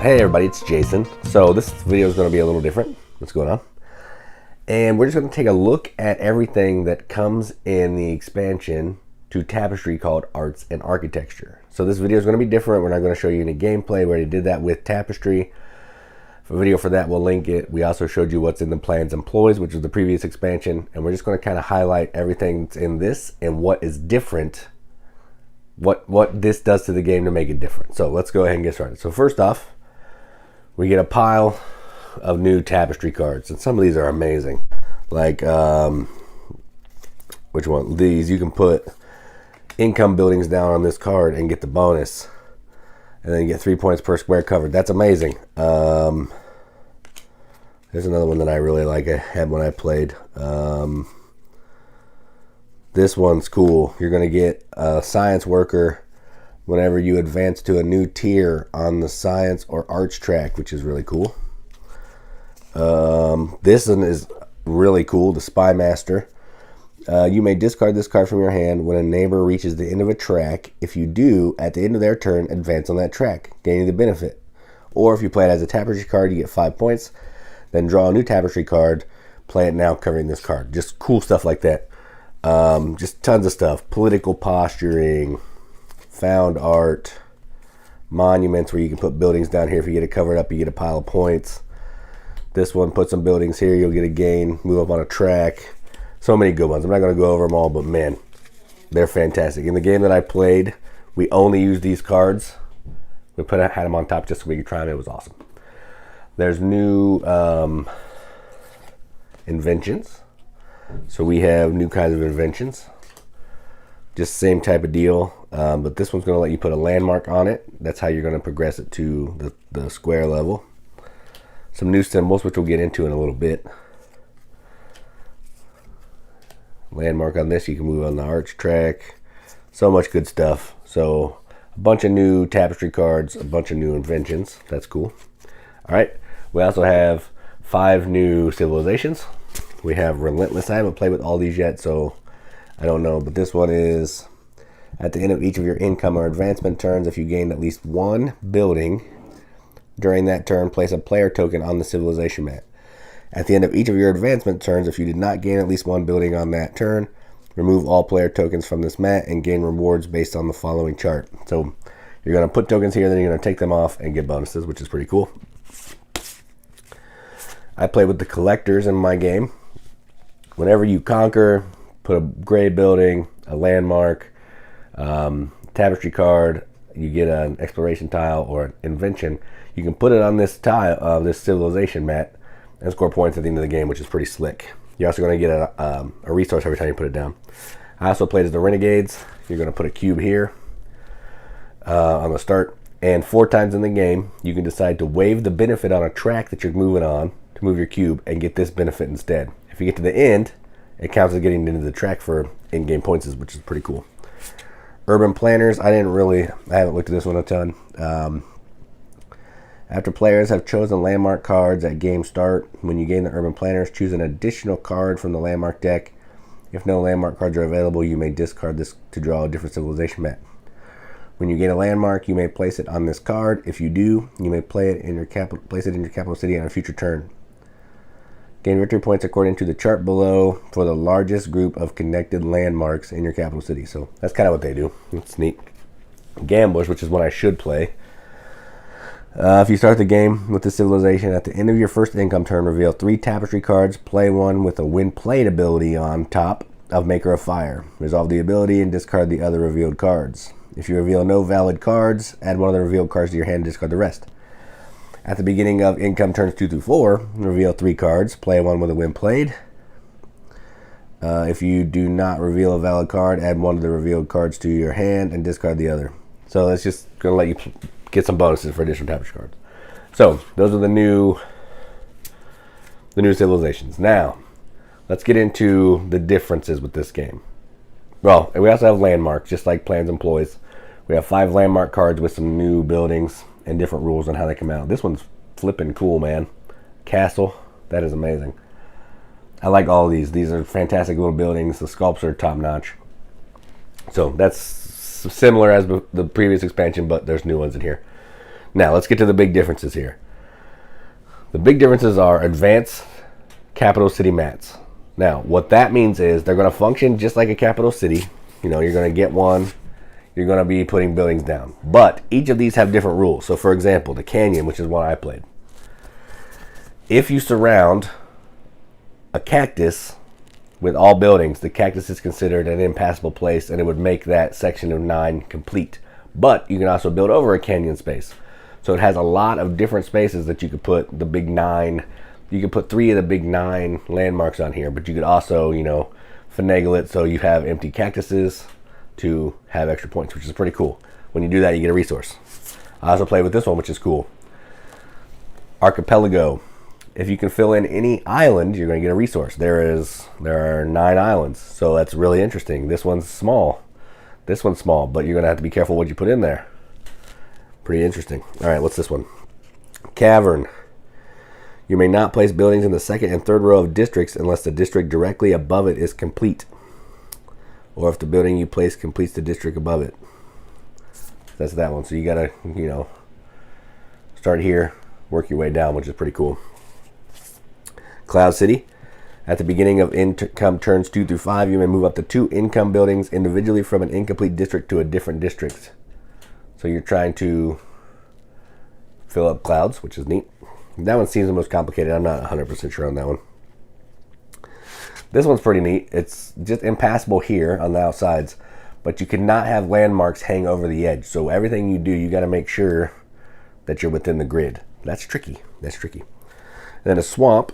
Hey everybody, it's Jason. So this video is going to be a little different. What's going on? And we're just going to take a look at everything that comes in the expansion to Tapestry called Arts and Architecture. So this video is going to be different. We're not going to show you any gameplay. We already did that with Tapestry. For a video for that, we'll link it. We also showed you what's in the Plans Employees, which was the previous expansion. And we're just going to kind of highlight everything that's in this and what is different, what this does to the game to make it different. So let's go ahead and get started. So first off, we get a pile of new Tapestry cards, and some of these are amazing. Like, which one? These, you can put income buildings down on this card and get the bonus, and then you get 3 points per square covered. That's amazing. There's another one that I really like. I had when I played. This one's cool. You're going to get a science worker whenever you advance to a new tier on the science or arts track, which is really cool. This one is really cool, the Spy Master. You may discard this card from your hand when a neighbor reaches the end of a track. If you do, at the end of their turn, advance on that track, gaining the benefit. Or if you play it as a Tapestry card, you get 5 points. Then draw a new Tapestry card, play it now, covering this card. Just cool stuff like that. Just tons of stuff. Political posturing, found art, monuments where you can put buildings down here. If you get it covered up, you get a pile of points. This one, put some buildings here, you'll get a gain, move up on a track. So many good ones. I'm not going to go over them all, but man, they're fantastic. In the game that I played, we only used these cards. We had them on top just so we could try them. It was awesome. There's new inventions. So we have new kinds of inventions. Just same type of deal, but this one's going to let you put a landmark on it. That's how you're going to progress it to the square level. Some new symbols, which we'll get into in a little bit. Landmark on this, you can move on the arch track. So much good stuff. So a bunch of new Tapestry cards, a bunch of new inventions. That's cool. All right, we also have 5 new civilizations. We have Relentless. I haven't played with all these yet, so I don't know, but this one is at the end of each of your income or advancement turns, if you gain at least one building during that turn, place a player token on the civilization mat. At the end of each of your advancement turns, if you did not gain at least one building on that turn, remove all player tokens from this mat and gain rewards based on the following chart. So you're going to put tokens here, then you're going to take them off and get bonuses, which is pretty cool. I play with the collectors in my game. Whenever you conquer, put a gray building, a landmark, Tapestry card, you get an exploration tile or an invention. You can put it on this tile, this civilization mat, and score points at the end of the game, which is pretty slick. You're also going to get a resource every time you put it down. I also played as the Renegades. You're going to put a cube here on the start, and 4 times in the game, you can decide to waive the benefit on a track that you're moving on to move your cube and get this benefit instead. If you get to the end, it counts as getting into the track for in-game points, which is pretty cool. Urban Planners, I haven't looked at this one a ton. After players have chosen landmark cards at game start, when you gain the Urban Planners, choose an additional card from the landmark deck. If no landmark cards are available, you may discard this to draw a different civilization map. When you gain a landmark, you may place it on this card. If you do, you may place it in your capital city on a future turn. Gain victory points according to the chart below for the largest group of connected landmarks in your capital city. So that's kind of what they do. It's neat. Gamblers, which is what I should play. If you start the game with the civilization, at the end of your first income turn, reveal 3 Tapestry cards. Play one with a When Played ability on top of Maker of Fire. Resolve the ability and discard the other revealed cards. If you reveal no valid cards, add one of the revealed cards to your hand and discard the rest. At the beginning of income turns 2 through 4, reveal 3 cards. Play one with a When Played. If you do not reveal a valid card, add one of the revealed cards to your hand and discard the other. So that's just going to let you get some bonuses for additional Tapestry cards. So those are the new civilizations. Now, let's get into the differences with this game. Well, we also have landmarks, just like Plans Employees. We have 5 landmark cards with some new buildings and different rules on how they come out. This one's flipping cool, man. Castle, that is amazing. I like all of these. These are fantastic little buildings. The sculpts are top notch. So that's similar as the previous expansion, but there's new ones in here. Now let's get to the big differences here. The big differences are advanced capital city mats. Now, what that means is they're going to function just like a capital city. You know, you're going to get one. You're going to be putting buildings down. But each of these have different rules. So, for example, the Canyon, which is one I played. If you surround a cactus with all buildings, the cactus is considered an impassable place, and it would make that section of 9 complete. But you can also build over a canyon space. So it has a lot of different spaces that you could put the big 9. You could put 3 of the big 9 landmarks on here, but you could also, you know, finagle it so you have empty cactuses to have extra points, which is pretty cool. When you do that, you get a resource. I also played with this one, which is cool. Archipelago. If you can fill in any island, you're going to get a resource. There are 9 islands, so that's really interesting. This one's small. This one's small, but you're going to have to be careful what you put in there. Pretty interesting. All right, what's this one? Cavern. You may not place buildings in the second and third row of districts unless the district directly above it is complete, or if the building you place completes the district above it. That's that one. So you got to, you know, start here, work your way down, which is pretty cool. Cloud City. At the beginning of income turns 2 through 5, you may move up to 2 income buildings individually from an incomplete district to a different district. So you're trying to fill up clouds, which is neat. That one seems the most complicated. I'm not 100% sure on that one. This one's pretty neat. It's just impassable here on the outsides, but you cannot have landmarks hang over the edge. So everything you do, you got to make sure that you're within the grid. That's tricky. That's tricky. And then a swamp.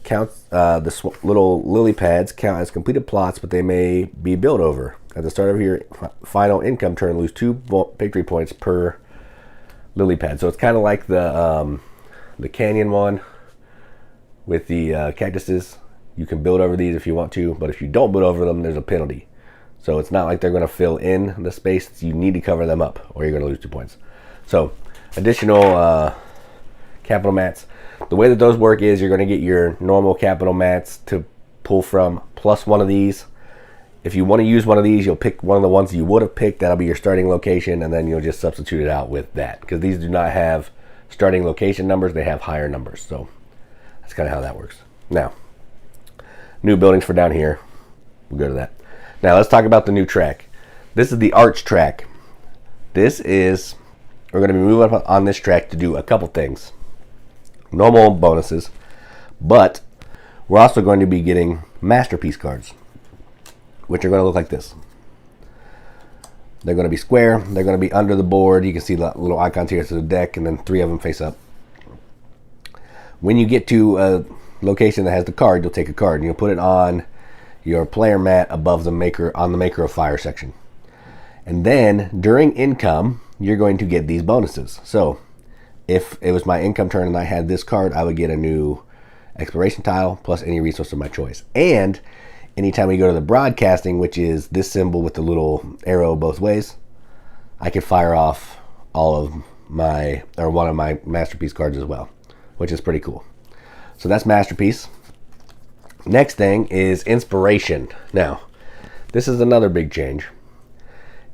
Counts little lily pads count as completed plots, but they may be built over. At the start of your final income turn, lose 2 victory points per lily pad. So it's kind of like the canyon one with the cactuses. You can build over these if you want to, but if you don't build over them, there's a penalty. So it's not like they're going to fill in the space. You need to cover them up, or you're going to lose 2 points. So additional capital mats. The way that those work is you're going to get your normal capital mats to pull from, plus one of these. If you want to use one of these, you'll pick one of the ones you would have picked. That'll be your starting location, and then you'll just substitute it out with that. Because these do not have starting location numbers. They have higher numbers. So that's kind of how that works. Now, new buildings for down here. We'll go to that. Now, let's talk about the new track. This is the arch track. We're going to be moving up on this track to do a couple things. Normal bonuses, but we're also going to be getting masterpiece cards, which are going to look like this. They're going to be square. They're going to be under the board. You can see the little icons here to the deck, and then 3 of them face up. When you get to a location that has the card, you'll take a card and you'll put it on your player mat above the maker on the Maker of Fire section. And then during income, you're going to get these bonuses. So if it was my income turn and I had this card, I would get a new exploration tile plus any resource of my choice. And anytime we go to the broadcasting, which is this symbol with the little arrow both ways, I could fire off one of my masterpiece cards as well, which is pretty cool. So that's masterpiece. Next thing is inspiration. Now, this is another big change.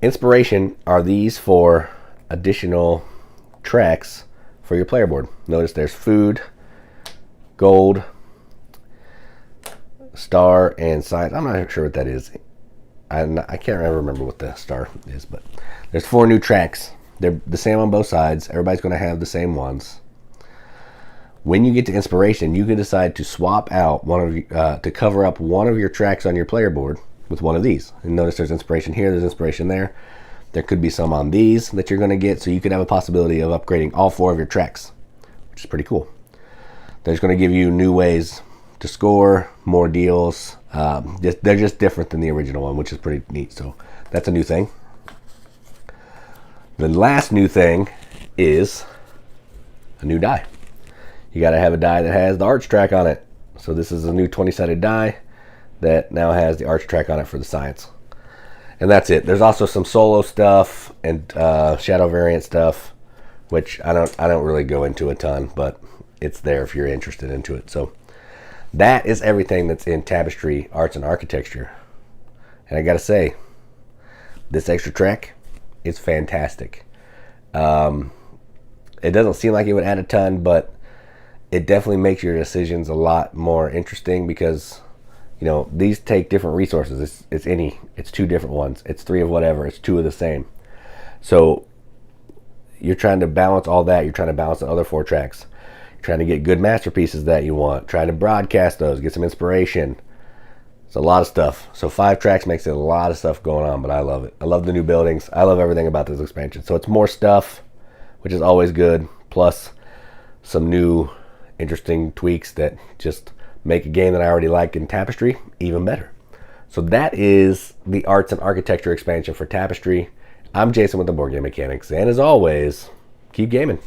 Inspiration are these for additional tracks for your player board. Notice there's food, gold, star, and science. I'm not sure what that is. I can't remember what the star is, but there's 4 new tracks. They're the same on both sides. Everybody's going to have the same ones. When you get to inspiration, you can decide to swap out to cover up one of your tracks on your player board with one of these. And notice there's inspiration here, there's inspiration there. There could be some on these that you're going to get, so you could have a possibility of upgrading all 4 of your tracks, which is pretty cool. They're just going to give you new ways to score, more deals. They're just different than the original one, which is pretty neat. So that's a new thing. The last new thing is a new die. You got to have a die that has the arch track on it. So this is a new 20-sided die that now has the arch track on it for the science. And that's it. There's also some solo stuff and shadow variant stuff, which I don't really go into a ton, but it's there if you're interested into it. So that is everything that's in Tapestry Arts and Architecture. And I gotta say, this extra track is fantastic. It doesn't seem like it would add a ton, but it definitely makes your decisions a lot more interesting because, you know, these take different resources. It's two different ones. It's three of whatever. It's two of the same. So you're trying to balance all that. You're trying to balance the other 4 tracks. You're trying to get good masterpieces that you want. Trying to broadcast those, get some inspiration. It's a lot of stuff. So 5 tracks makes it a lot of stuff going on, but I love it. I love the new buildings. I love everything about this expansion. So it's more stuff, which is always good, plus some new interesting tweaks that just make a game that I already liked in Tapestry even better. So that is the arts and architecture expansion for Tapestry. I'm Jason with the Board Game Mechanics, and as always, keep gaming.